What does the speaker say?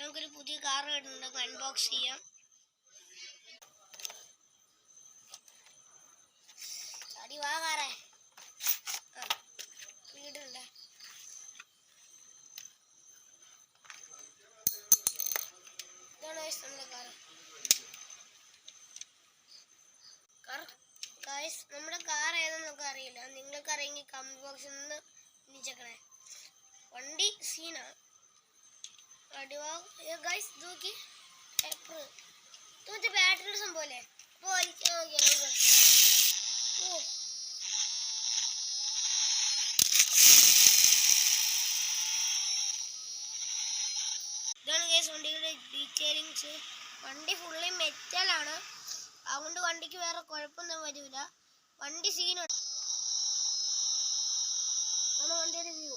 നമുക്കൊരു പുതിയ കാർ കിട്ടുന്നുണ്ട്, അൺബോക്സ് ചെയ്യാം. അടി വാ കാറേ, വീടുണ്ട്. ഇതാണ് നമ്മുടെ ഗായ്സ്. നമ്മുടെ കാർ ഏതെന്ന് നമുക്ക് അറിയില്ല. നിങ്ങൾക്ക് അറിയെങ്കിൽ കമന്റ് ബോക്സിൽ നിന്ന് വിളിച്ചേക്കണേ. വണ്ടി സീനാണ്. അടിവാ ഗായ്സ്, നോക്കി പേപ്പർ മറ്റേ ബാറ്ററിയുടെ സംഭവല്ലേ. അപ്പോൾ വലിക്കാൻ നോക്കിയാലോ. ഓ ഇതാണ് ഗൈസ് വണ്ടിയുടെ ഡീറ്റെയിലിങ്സ്. വണ്ടി ഫുള്ളി മെറ്റലാണ്, അതുകൊണ്ട് വണ്ടിക്ക് വേറെ കുഴപ്പമൊന്നും വരില്ല. വണ്ടി സീനുണ്ട്. വണ്ടിയുടെ വ്യൂ.